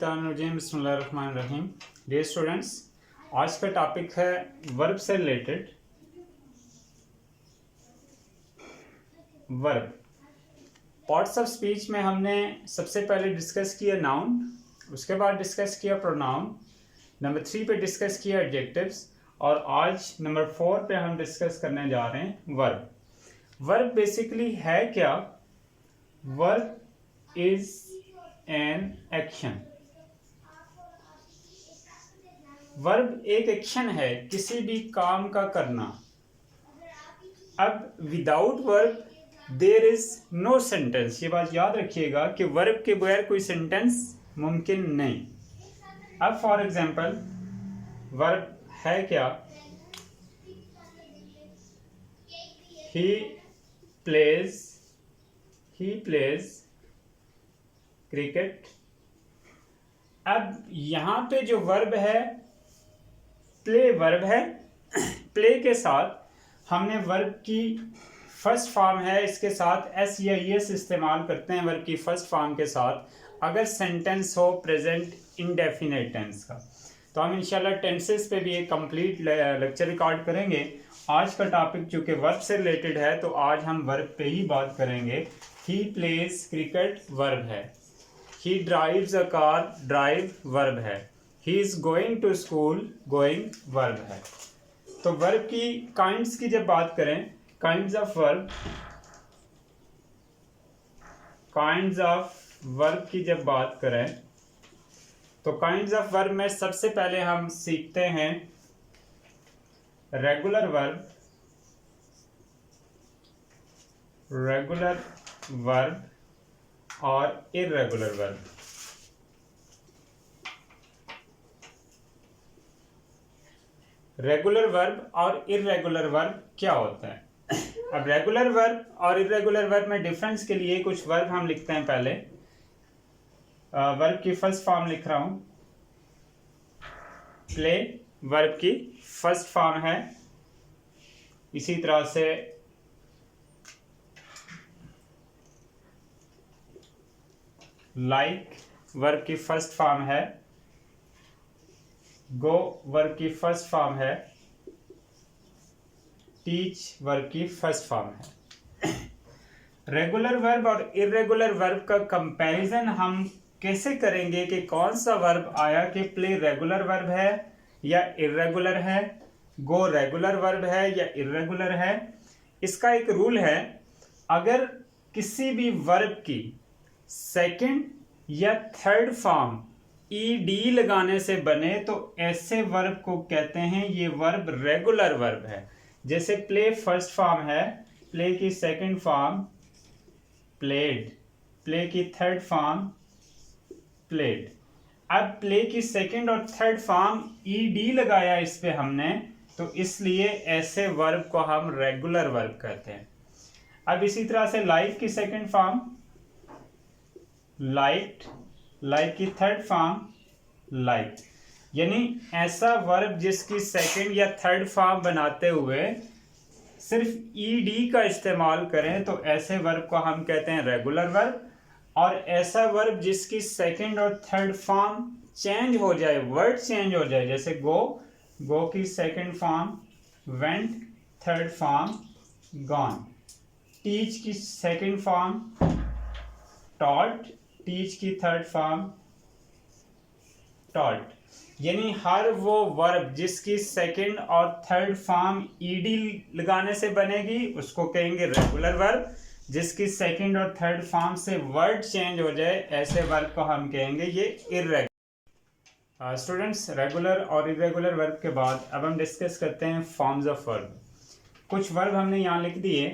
बिस्मिल्लाहिर्रहमानिर्रहीम। Dear students, आज का टॉपिक है वर्ब से related. Verb parts of speech में हमने सबसे पहले डिस्कस किया नाउन, उसके बाद डिस्कस किया प्रोनाउन, नंबर 3 पे डिस्कस किया एडजेक्टिव्स और आज नंबर 4 पे हम डिस्कस करने जा रहे हैं वर्ब। वर्ब बेसिकली है क्या? Verb is an action. Verb एक एक्शन है, किसी भी काम का करना। अब without verb there is no sentence. ये बात याद रखिएगा कि वर्ब के बगैर कोई सेंटेंस मुमकिन नहीं। अब फॉर एग्जांपल वर्ब है क्या? He plays cricket. अब यहां पे जो वर्ब है प्ले वर्ब है। प्ले के साथ हमने वर्ब की फर्स्ट फॉर्म है, इसके साथ एस या एस इस्तेमाल करते हैं वर्ब की फर्स्ट फॉर्म के साथ अगर सेंटेंस हो प्रेजेंट इंडेफिनिट टेंस का। तो हम इंशाल्लाह टेंसेस पे भी एक कंप्लीट लेक्चर रिकॉर्ड करेंगे। आज का टॉपिक चूंकि वर्ब से रिलेटेड है तो आज हम वर्ब पे ही बात करेंगे। ही प्लेज क्रिकेट वर्ब है। He drives a car drive verb है। He is going to school going verb है। तो वर्ब की काइंड्स की जब बात करें, काइंड्स ऑफ वर्ब की जब बात करें तो काइंड्स ऑफ वर्ब में सबसे पहले हम सीखते हैं रेगुलर वर्ब और इर्रेगुलर वर्ब। रेगुलर वर्ब और इर्रेगुलर वर्ब क्या होता है? अब रेगुलर वर्ब और इर्रेगुलर वर्ब में डिफरेंस के लिए कुछ वर्ब हम लिखते हैं। पहले वर्ब की फर्स्ट फॉर्म लिख रहा हूं। प्ले वर्ब की फर्स्ट फॉर्म है। इसी तरह से लाइक वर्ब की फर्स्ट फॉर्म है। गो वर्ब की फर्स्ट फॉर्म है। टीच वर्ब की फर्स्ट फॉर्म है। रेगुलर वर्ब और इर्रेगुलर वर्ब का कंपैरिजन हम कैसे करेंगे कि कौन सा वर्ब आया कि प्ले रेगुलर वर्ब है या इर्रेगुलर है, गो रेगुलर वर्ब है या इर्रेगुलर है। इसका एक रूल है, अगर किसी भी वर्ब की सेकंड या थर्ड फॉर्म ईडी लगाने से बने तो ऐसे वर्ब को कहते हैं ये वर्ब रेगुलर वर्ब है। जैसे प्ले फर्स्ट फॉर्म है, प्ले की सेकंड फॉर्म प्लेड, प्ले की थर्ड फॉर्म प्लेड। अब प्ले की सेकंड और थर्ड फॉर्म ईडी लगाया इस पे हमने, तो इसलिए ऐसे वर्ब को हम रेगुलर वर्ब कहते हैं। अब इसी तरह से लाइक की सेकंड फॉर्म लाइट, लाइक की थर्ड फॉर्म लाइक। यानी ऐसा वर्ब जिसकी सेकंड या थर्ड फॉर्म बनाते हुए सिर्फ ईडी का इस्तेमाल करें तो ऐसे वर्ब को हम कहते हैं रेगुलर वर्ब। और ऐसा वर्ब जिसकी सेकंड और थर्ड फॉर्म चेंज हो जाए, वर्ड चेंज हो जाए, जैसे गो की second form went, third form gone. Teach की सेकंड फॉर्म टॉट, टीच की थर्ड फॉर्म टॉट। यानी हर वो वर्ब जिसकी सेकंड और थर्ड फॉर्म ईडी लगाने से बनेगी उसको कहेंगे रेगुलर वर्ब। जिसकी सेकंड और थर्ड फॉर्म से वर्ड चेंज हो जाए ऐसे वर्ब को हम कहेंगे ये इर्रेगुलर। स्टूडेंट्स, रेगुलर और इर्रेगुलर वर्ब के बाद अब हम डिस्कस करते हैं फॉर्म्स ऑफ वर्ब। कुछ वर्ब हमने यहाँ लिख दिए: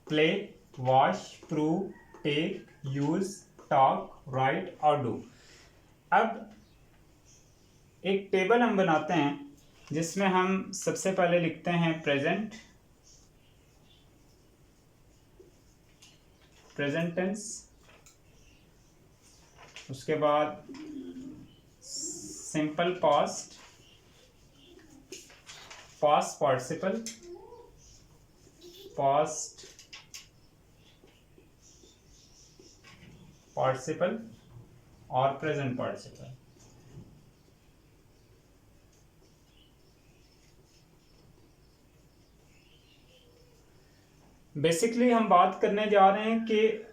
play, wash, prove, take, use, talk, write और डू। अब एक टेबल हम बनाते हैं जिसमें हम सबसे पहले लिखते हैं प्रेजेंट टेंस, उसके बाद simple past participle, past participle, और प्रेजेंट पार्टिसिपल। बेसिकली हम बात करने जा रहे हैं कि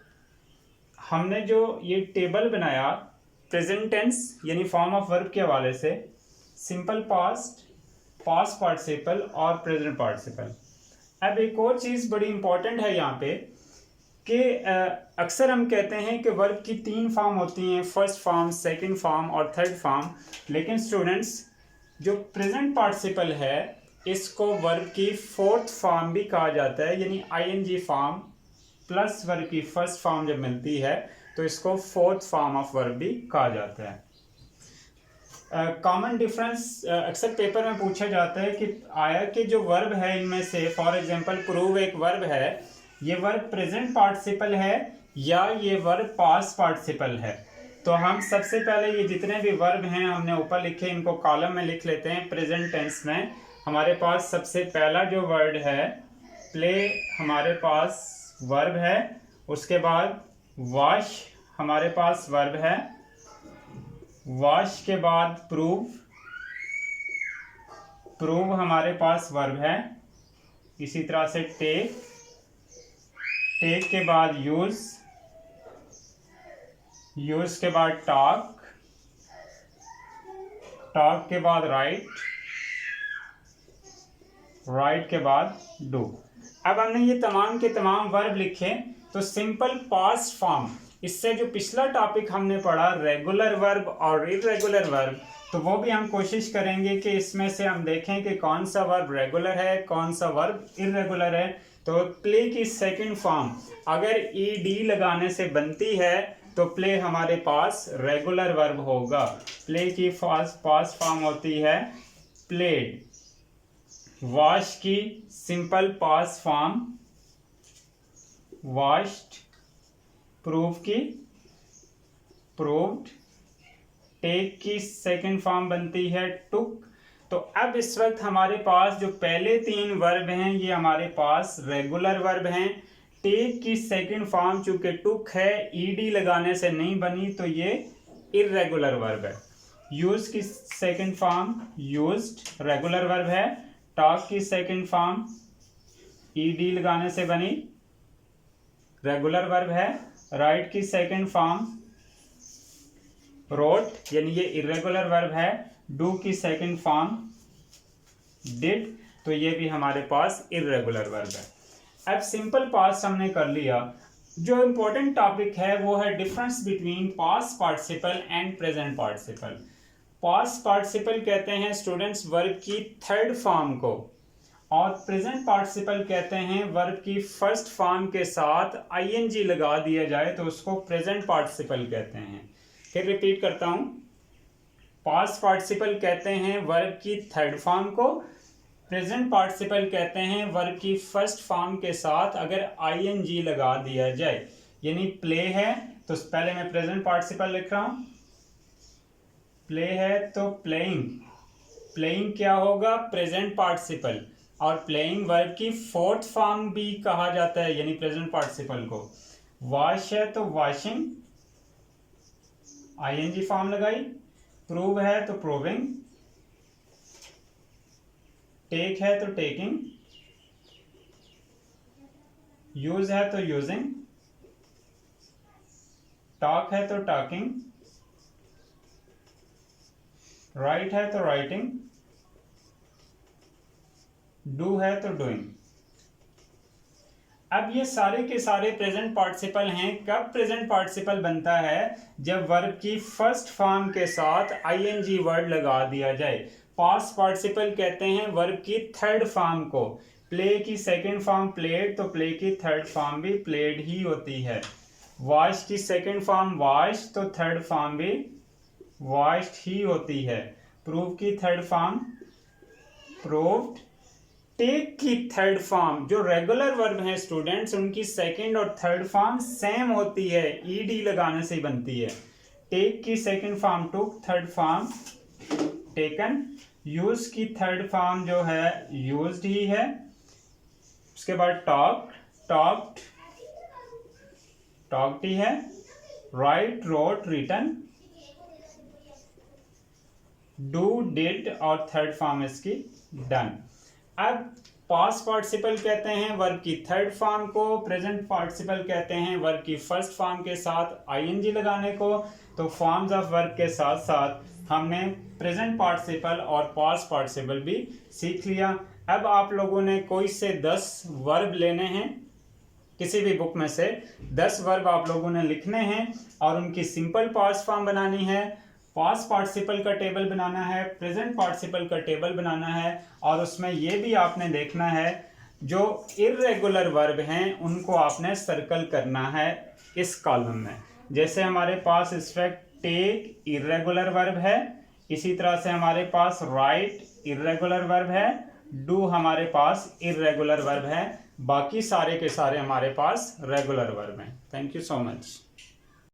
हमने जो ये टेबल बनाया प्रेजेंट टेंस यानी फॉर्म ऑफ वर्ब के हवाले से, सिंपल पास्ट, पास्ट पार्टिसिपल और प्रेजेंट पार्टिसिपल। अब एक और चीज़ बड़ी इंपॉर्टेंट है यहाँ पे कि अक्सर हम कहते हैं कि वर्ब की 3 फॉर्म होती हैं, फर्स्ट फॉर्म, सेकंड फॉर्म और थर्ड फॉर्म। लेकिन स्टूडेंट्स, जो प्रेजेंट पार्टिसिपल है इसको वर्ब की 4th फॉर्म भी कहा जाता है, यानी आईएनजी फॉर्म प्लस वर्ब की फर्स्ट फॉर्म जब मिलती है तो इसको 4th फॉर्म ऑफ वर्ब भी कहा जाता है। कॉमन डिफरेंस अक्सर पेपर में पूछा जाता है कि आया कि जो वर्ब है इनमें से, फॉर एग्जांपल प्रूव एक वर्ब है, ये वर्ब प्रेजेंट पार्टिसिपल है या ये वर्ब पास्ट पार्टिसिपल है। तो हम सबसे पहले ये जितने भी वर्ब हैं हमने ऊपर लिखे, इनको कॉलम में लिख लेते हैं। प्रेजेंट टेंस में हमारे पास सबसे पहला जो वर्ड है प्ले, हमारे पास वर्ब है। उसके बाद वॉश हमारे पास वर्ब है। वॉश के बाद प्रूव, प्रूव हमारे पास वर्ब है। इसी तरह से टेक, टेक के बाद यूज, यूज के बाद टॉक, टॉक के बाद राइट, राइट के बाद डू। अब हमने ये तमाम के तमाम वर्ब लिखे तो सिंपल पास्ट फॉर्म, इससे जो पिछला टॉपिक हमने पढ़ा रेगुलर वर्ब और इर्रेगुलर वर्ब, तो वो भी हम कोशिश करेंगे कि इसमें से हम देखें कि कौन सा वर्ब रेगुलर है, कौन सा वर्ब इर्रेगुलर है। तो प्ले की सेकंड फॉर्म अगर ईडी लगाने से बनती है तो प्ले हमारे पास रेगुलर वर्ब होगा। प्ले की पास्ट फॉर्म होती है प्लेड। वॉश की simple past form washed. Prove की प्रूव्ड। टेक की सेकंड फॉर्म बनती है टुक। तो अब इस वक्त हमारे पास जो पहले 3 वर्ब हैं ये हमारे पास रेगुलर वर्ब हैं। टेक की सेकंड फॉर्म चूंकि टुक है, ईडी लगाने से नहीं बनी, तो ये इर्रेगुलर वर्ब है। यूज की second form used, regular verb है। टॉक की सेकंड फॉर्म ईडी लगाने से बनी, रेगुलर वर्ब है। राइट की सेकंड फॉर्म रोट, यानी ये इर्रेगुलर वर्ब है। डू की सेकंड फॉर्म डिड, तो ये भी हमारे पास इर्रेगुलर वर्ब है। अब सिंपल पास्ट हमने कर लिया। जो इंपॉर्टेंट टॉपिक है वो है difference between past participle and present participle. Past participle कहते हैं स्टूडेंट्स वर्ब की 3rd फॉर्म को, और प्रेजेंट पार्टिसिपल कहते हैं वर्ब की फर्स्ट फॉर्म के साथ आईएनजी लगा दिया जाए तो उसको प्रेजेंट पार्टिसिपल कहते हैं। फिर रिपीट करता हूं, पास्ट पार्टिसिपल कहते हैं वर्ब की 3rd फॉर्म को, प्रेजेंट पार्टिसिपल कहते हैं वर्ब की फर्स्ट फॉर्म के साथ अगर आईएनजी लगा दिया जाए। यानी प्ले है तो पहले मैं प्रेजेंट पार्टिसिपल लिख रहा हूं, प्ले है तो प्लेइंग, प्लेइंग क्या होगा प्रेजेंट पार्टिसिपल, और प्लेइंग वर्ब की 4th फॉर्म भी कहा जाता है यानी प्रेजेंट पार्टिसिपल को। वॉश है तो वॉशिंग, आईएनजी फॉर्म लगाई। प्रूव है तो प्रूविंग। टेक है तो टेकिंग। यूज है तो यूजिंग। टॉक है तो टॉकिंग। राइट है तो राइटिंग। डू है तो डूइंग। अब ये सारे के सारे प्रेजेंट पार्टिसिपल हैं। कब प्रेजेंट पार्टिसिपल बनता है? जब वर्ब की फर्स्ट फॉर्म के साथ आईएनजी वर्ड लगा दिया जाए। पास्ट पार्टिसिपल कहते हैं वर्ब की 3rd फॉर्म को। प्ले की सेकंड फॉर्म प्लेड, तो प्ले की 3rd फॉर्म भी प्लेड ही होती है। वॉश की सेकंड फॉर्म वॉश, तो 3rd फॉर्म भी वॉश्ड ही होती है। प्रूव की 3rd फॉर्म प्रूव्ड। टेक की 3rd फॉर्म, जो रेगुलर वर्ब हैं स्टूडेंट्स उनकी 2nd और 3rd फॉर्म सेम होती है, ईडी लगाने से बनती है। टेक की 2nd फॉर्म टुक, 3rd फॉर्म टेकन। यूज की 3rd फॉर्म जो है यूज्ड ही है। उसके बाद टॉक, टॉक्ड, टॉक्ड ही है। Write, wrote, written. Do, did और थर्ड फॉर्म इसकी डन। अब पास्ट पार्टिसिपल कहते हैं वर्ब की थर्ड फॉर्म को, प्रेजेंट पार्टिसिपल कहते हैं वर्ब की फर्स्ट फॉर्म के साथ आईएनजी लगाने को। तो फॉर्म्स ऑफ वर्ब के साथ साथ हमने प्रेजेंट पार्टिसिपल और पास्ट पार्टिसिपल भी सीख लिया। अब आप लोगों ने कोई से 10 वर्ब लेने हैं, किसी भी बुक में से 10 वर्ब आप लोगों ने लिखने हैं और उनकी सिंपल पास्ट फॉर्म बनानी है, पास्ट पार्टिसिपल का टेबल बनाना है, प्रेजेंट पार्टिसिपल का टेबल बनाना है, और उसमें ये भी आपने देखना है जो इर्रेगुलर वर्ब हैं उनको आपने सर्कल करना है इस कॉलम में। जैसे हमारे पास इस वक्त टेक इर्रेगुलर वर्ब है, इसी तरह से हमारे पास राइट इर्रेगुलर वर्ब है, डू हमारे पास इर्रेगुलर वर्ब है, बाकी सारे के सारे हमारे पास रेगुलर वर्ब हैं। Thank you so much.